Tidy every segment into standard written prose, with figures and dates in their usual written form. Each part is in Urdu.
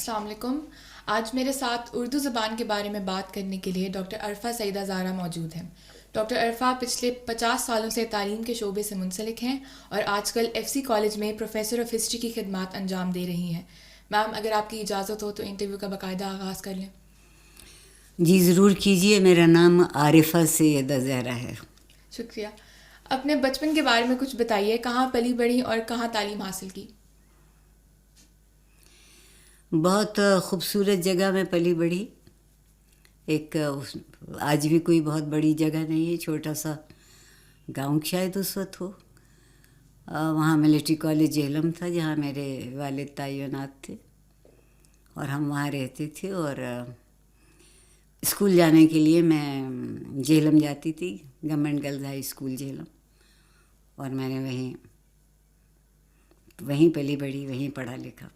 السلام علیکم. آج میرے ساتھ اردو زبان کے بارے میں بات کرنے کے لیے ڈاکٹر عرفہ سعیدہ زہرا موجود ہیں. ڈاکٹر عرفہ پچھلے 50 سالوں سے تعلیم کے شعبے سے منسلک ہیں اور آج کل ایف سی کالج میں پروفیسر آف ہسٹری کی خدمات انجام دے رہی ہیں. میم اگر آپ کی اجازت ہو تو انٹرویو کا باقاعدہ آغاز کر لیں. جی ضرور کیجیے. میرا نام عارفہ سعیدہ زہرا ہے. شکریہ. اپنے بچپن کے بارے میں کچھ بتائیے. کہاں پلی بڑھی اور کہاں تعلیم حاصل کی؟ بہت خوبصورت جگہ میں پلی بڑھی. ایک آج بھی کوئی بہت بڑی جگہ نہیں ہے، چھوٹا سا گاؤں شاید اس وقت ہو. وہاں ملٹری کالج جہلم تھا جہاں میرے والد تعینات تھے اور ہم وہاں رہتے تھے. اور اسکول جانے کے لیے میں جہلم جاتی تھی، government girls high school Jhelum, اور میں نے وہیں پلی بڑھی، وہیں پڑھا لکھا.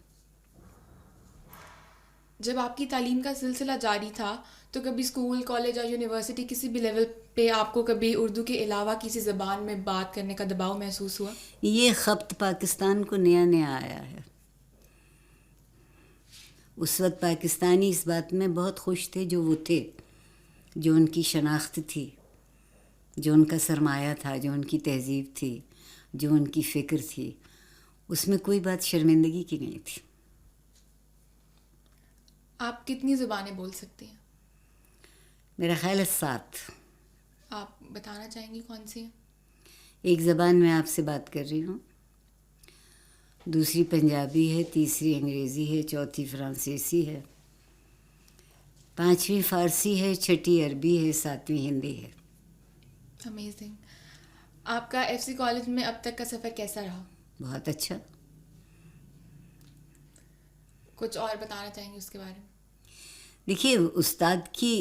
جب آپ کی تعلیم کا سلسلہ جاری تھا تو کبھی اسکول، کالج اور یونیورسٹی کسی بھی لیول پہ آپ کو کبھی اردو کے علاوہ کسی زبان میں بات کرنے کا دباؤ محسوس ہوا؟ یہ خبط پاکستان کو نیا نیا آیا ہے. اس وقت پاکستانی اس بات میں بہت خوش تھے جو وہ تھے، جو ان کی شناخت تھی، جو ان کا سرمایہ تھا، جو ان کی تہذیب تھی، جو ان کی فکر تھی. اس میں کوئی بات شرمندگی کی نہیں تھی. آپ کتنی زبانیں بول سکتے ہیں؟ میرا خیال ہے 7. آپ بتانا چاہیں گی کون سی ہیں؟ ایک زبان میں آپ سے بات کر رہی ہوں، دوسری پنجابی ہے، تیسری انگریزی ہے، چوتھی فرانسیسی ہے، 5ویں فارسی ہے، 6ٹھی عربی ہے، 7ویں ہندی ہے. امیزنگ. آپ کا ایف سی کالج میں اب تک کا سفر کیسا رہا؟ بہت اچھا. کچھ اور بتانا چاہیں گے اس کے بارے میں؟ دیکھیے، استاد کی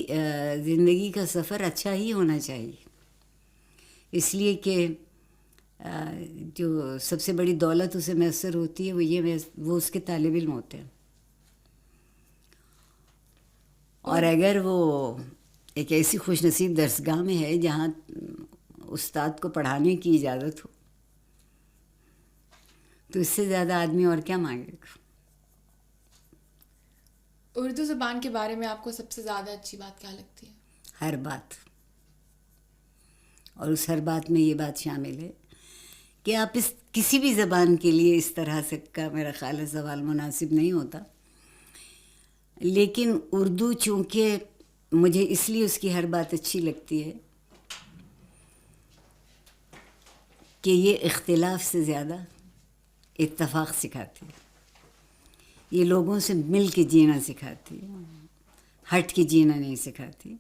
زندگی کا سفر اچھا ہی ہونا چاہیے، اس لیے کہ جو سب سے بڑی دولت اسے میسر ہوتی ہے وہ اس کے طالب علم ہوتے ہیں. اور اگر وہ ایک ایسی خوش نصیب درسگاہ میں ہے جہاں استاد کو پڑھانے کی اجازت ہو تو اس سے زیادہ آدمی اور کیا مانگے گا. اردو زبان کے بارے میں آپ کو سب سے زیادہ اچھی بات کیا لگتی ہے؟ ہر بات. اور اس ہر بات میں یہ بات شامل ہے کہ آپ کسی بھی زبان کے لیے اس طرح سے کا میرا خیال ہے سوال مناسب نہیں ہوتا، لیکن اردو چونکہ مجھے اس لیے اس کی ہر بات اچھی لگتی ہے کہ یہ اختلاف سے زیادہ اتفاق سکھاتی ہے. یہ لوگوں سے مل کے جینا سکھاتی ہے، ہٹ کے جینا نہیں سکھاتی.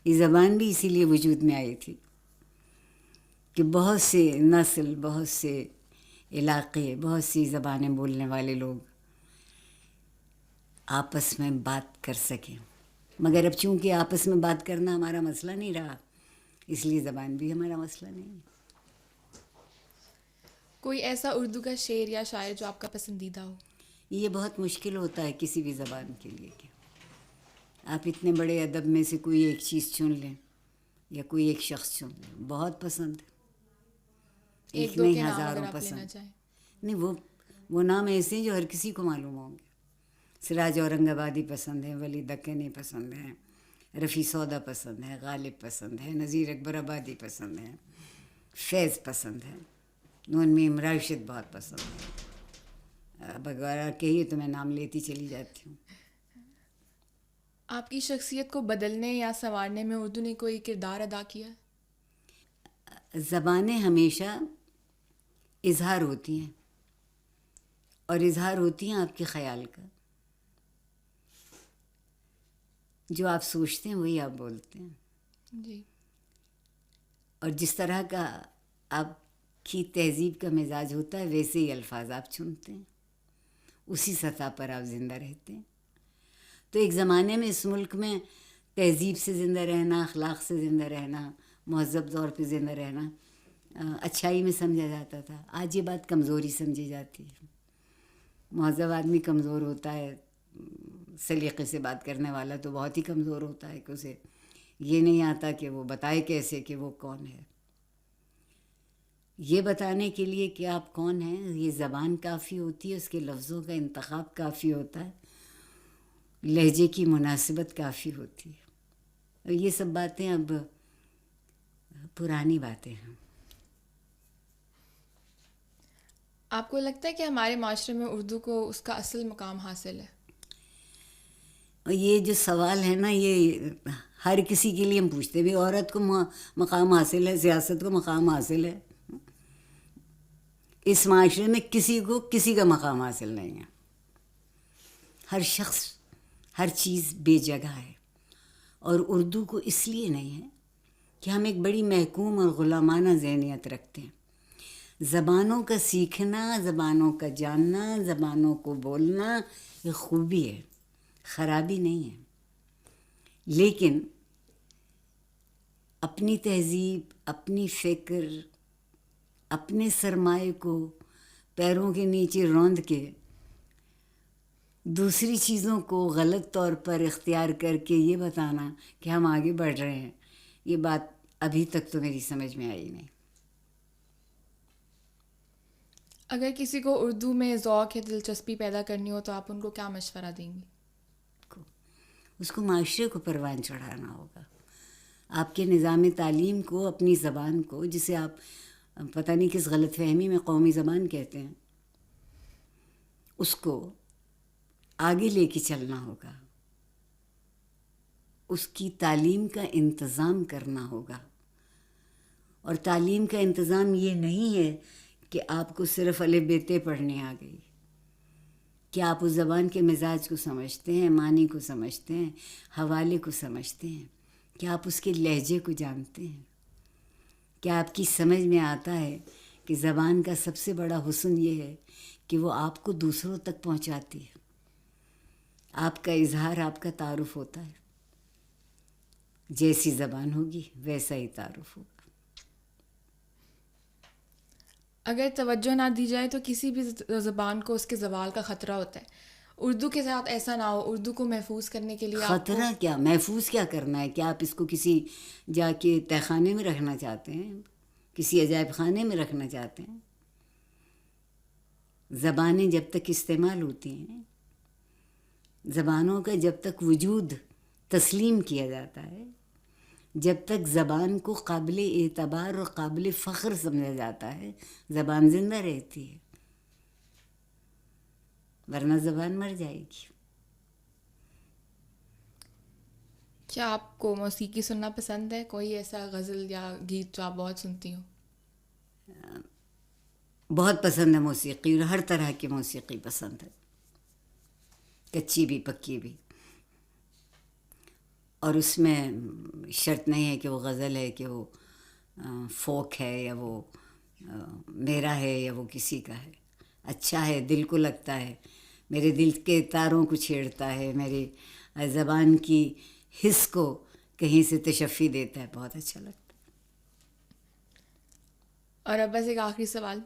یہ زبان بھی اسی لیے وجود میں آئی تھی کہ بہت سے نسل، بہت سے علاقے، بہت سی زبانیں بولنے والے لوگ آپس میں بات کر سکیں. مگر اب چونکہ آپس میں بات کرنا ہمارا مسئلہ نہیں رہا، اس لیے زبان بھی ہمارا مسئلہ نہیں ہے. کوئی ایسا اردو کا شعر یا شاعر جو آپ کا پسندیدہ ہو؟ یہ بہت مشکل ہوتا ہے کسی بھی زبان کے لیے کہ آپ اتنے بڑے ادب میں سے کوئی ایک چیز چن لیں یا کوئی ایک شخص چن لیں. بہت پسند ہے، ایک ایک دو کے نہیں، نام اگر ہزاروں آپ لینا پسند. چاہیں. نہیں، وہ نام ایسے ہیں جو ہر کسی کو معلوم ہوں گے. سراج اورنگ آبادی پسند ہیں، ولی دکنی پسند ہیں، رفیع سودا پسند ہے، غالب پسند ہے، نذیر اکبر آبادی پسند ہے، فیض پسند ہے، نون میم راشد بہت پسند ہے. اب اگر کہیے تو میں نام لیتی چلی جاتی ہوں. آپ کی شخصیت کو بدلنے یا سنوارنے میں اردو نے کوئی کردار ادا کیا؟ زبانیں ہمیشہ اظہار ہوتی ہیں، اور اظہار ہوتی ہیں آپ کے خیال کا. جو آپ سوچتے ہیں وہی آپ بولتے ہیں، جی. اور جس طرح کا آپ کی تہذیب کا مزاج ہوتا ہے ویسے ہی الفاظ آپ چنتے ہیں، اسی سطح پر آپ زندہ رہتے ہیں. تو ایک زمانے میں اس ملک میں تہذیب سے زندہ رہنا، اخلاق سے زندہ رہنا، مہذب طور پہ زندہ رہنا اچھائی میں سمجھا جاتا تھا. آج یہ بات کمزوری سمجھی جاتی ہے. مہذب آدمی کمزور ہوتا ہے، سلیقے سے بات کرنے والا تو بہت ہی کمزور ہوتا ہے کہ اسے یہ نہیں آتا کہ وہ بتائے کیسے کہ وہ کون ہے. یہ بتانے کے لیے کہ آپ کون ہیں یہ زبان کافی ہوتی ہے، اس کے لفظوں کا انتخاب کافی ہوتا ہے. لہجے کی مناسبت کافی ہوتی ہے. اور یہ سب باتیں اب پرانی باتیں ہیں. آپ کو لگتا ہے کہ ہمارے معاشرے میں اردو کو اس کا اصل مقام حاصل ہے؟ اور یہ جو سوال ہے نا، یہ ہر کسی کے لیے ہم پوچھتے بھی. عورت کو مقام حاصل ہے، سیاست کو مقام حاصل ہے. اس معاشرے میں کسی کو کسی کا مقام حاصل نہیں ہے. ہر شخص، ہر چیز بے جگہ ہے. اور اردو کو اس لیے نہیں ہے کہ ہم ایک بڑی محکوم اور غلامانہ ذہنیت رکھتے ہیں. زبانوں کا سیکھنا، زبانوں کا جاننا، زبانوں کو بولنا یہ خوبی ہے، خرابی نہیں ہے. لیکن اپنی تہذیب، اپنی فکر، اپنے سرمایے کو پیروں کے نیچے روند کے دوسری چیزوں کو غلط طور پر اختیار کر کے یہ بتانا کہ ہم آگے بڑھ رہے ہیں، یہ بات ابھی تک تو میری سمجھ میں آئی نہیں. اگر کسی کو اردو میں ذوق یا دلچسپی پیدا کرنی ہو تو آپ ان کو کیا مشورہ دیں گی؟ اس کو معاشرے کو پروان چڑھانا ہوگا. آپ کے نظام تعلیم کو، اپنی زبان کو، جسے آپ پتہ نہیں کس غلط فہمی میں قومی زبان کہتے ہیں، اس کو آگے لے کے چلنا ہوگا. اس کی تعلیم کا انتظام کرنا ہوگا. اور تعلیم کا انتظام یہ نہیں ہے کہ آپ کو صرف الف ب ت پڑھنے آ گئی، کہ آپ اس زبان کے مزاج کو سمجھتے ہیں، معنی کو سمجھتے ہیں، حوالے کو سمجھتے ہیں، کہ آپ اس کے لہجے کو جانتے ہیں. کیا آپ کی سمجھ میں آتا ہے کہ زبان کا سب سے بڑا حسن یہ ہے کہ وہ آپ کو دوسروں تک پہنچاتی ہے. آپ کا اظہار، آپ کا تعارف ہوتا ہے. جیسی زبان ہوگی ویسا ہی تعارف ہوگا. اگر توجہ نہ دی جائے تو کسی بھی زبان کو اس کے زوال کا خطرہ ہوتا ہے. اردو کے ساتھ ایسا نہ ہو. اردو کو محفوظ کرنے کے لیے آپ کو خطرہ کیا، محفوظ کیا کرنا ہے؟ کیا آپ اس کو کسی جا کے تہہ خانے میں رکھنا چاہتے ہیں، کسی عجائب خانے میں رکھنا چاہتے ہیں؟ زبانیں جب تک استعمال ہوتی ہیں، زبانوں کا جب تک وجود تسلیم کیا جاتا ہے، جب تک زبان کو قابل اعتبار اور قابل فخر سمجھا جاتا ہے، زبان زندہ رہتی ہے. ورنہ زبان مر جائے گی. کیا آپ کو موسیقی سننا پسند ہے؟ کوئی ایسا غزل یا گیت جو آپ بہت سنتی ہوں؟ بہت پسند ہے موسیقی، اور ہر طرح کی موسیقی پسند ہے، کچی بھی پکی بھی. اور اس میں شرط نہیں ہے کہ وہ غزل ہے، کہ وہ فوک ہے، یا وہ میرا ہے، یا وہ کسی کا ہے. اچھا ہے، دل کو لگتا ہے، میرے دل کے تاروں کو چھیڑتا ہے، میری زبان کی حس کو کہیں سے تشفی دیتا ہے. بہت اچھا لگتا ہے. اور اب بس ایک آخری سوال،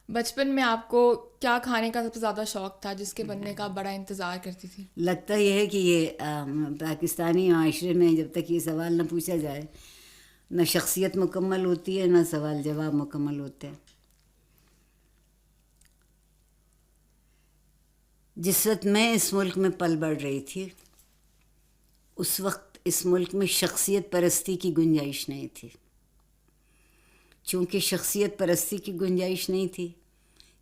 بچپن میں آپ کو کیا کھانے کا سب سے زیادہ شوق تھا جس کے بننے کا آپ بڑا انتظار کرتی تھی؟ لگتا یہ ہے کہ یہ پاکستانی معاشرے میں جب تک یہ سوال نہ پوچھا جائے، نہ شخصیت مکمل ہوتی ہے، نہ سوال جواب مکمل ہوتے ہیں. جس وقت میں اس ملک میں پل بڑھ رہی تھی، اس وقت اس ملک میں شخصیت پرستی کی گنجائش نہیں تھی. چونکہ شخصیت پرستی کی گنجائش نہیں تھی،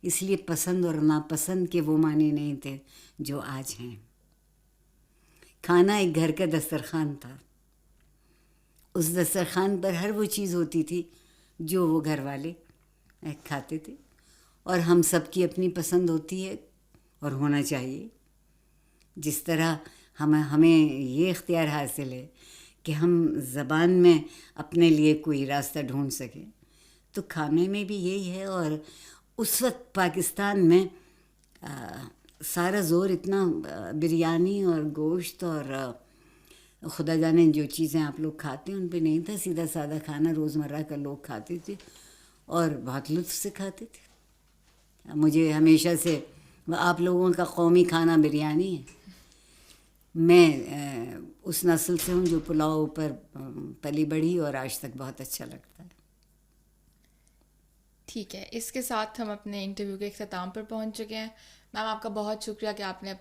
اس لیے پسند اور ناپسند کے وہ معنی نہیں تھے جو آج ہیں. کھانا ایک گھر کا دسترخوان تھا. اس دسترخوان پر ہر وہ چیز ہوتی تھی جو وہ گھر والے کھاتے تھے. اور ہم سب کی اپنی پسند ہوتی ہے اور ہونا چاہیے. جس طرح ہمیں یہ اختیار حاصل ہے کہ ہم زبان میں اپنے لیے کوئی راستہ ڈھونڈ سکیں، تو کھانے میں بھی یہی ہے. اور اس وقت پاکستان میں سارا زور اتنا بریانی اور گوشت اور خدا جانے جو چیزیں آپ لوگ کھاتے ہیں ان پہ نہیں تھا. سیدھا سادہ کھانا روزمرہ کا لوگ کھاتے تھے اور بہت لطف سے کھاتے تھے. مجھے ہمیشہ سے آپ لوگوں کا قومی کھانا بریانی ہے. میں اس نسل سے ہوں جو پلاؤ پر پلی بڑھی اور آج تک بہت اچھا لگتا ہے. ٹھیک ہے، اس کے ساتھ ہم اپنے انٹرویو کے اختتام پر پہنچ چکے ہیں. میم آپ کا بہت شکریہ کہ آپ نے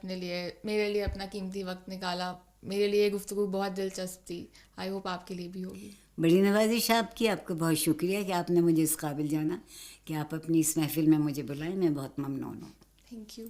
میرے لیے اپنا قیمتی وقت نکالا. میرے لیے یہ گفتگو بہت دلچسپ تھی. آئی ہوپ آپ کے لیے بھی ہوگی. بڑی نوازش آپ کی. آپ کا بہت شکریہ کہ آپ نے مجھے اس قابل جانا کہ آپ اپنی اس محفل میں مجھے بلائیں. میں بہت ممنون ہوں. Thank you.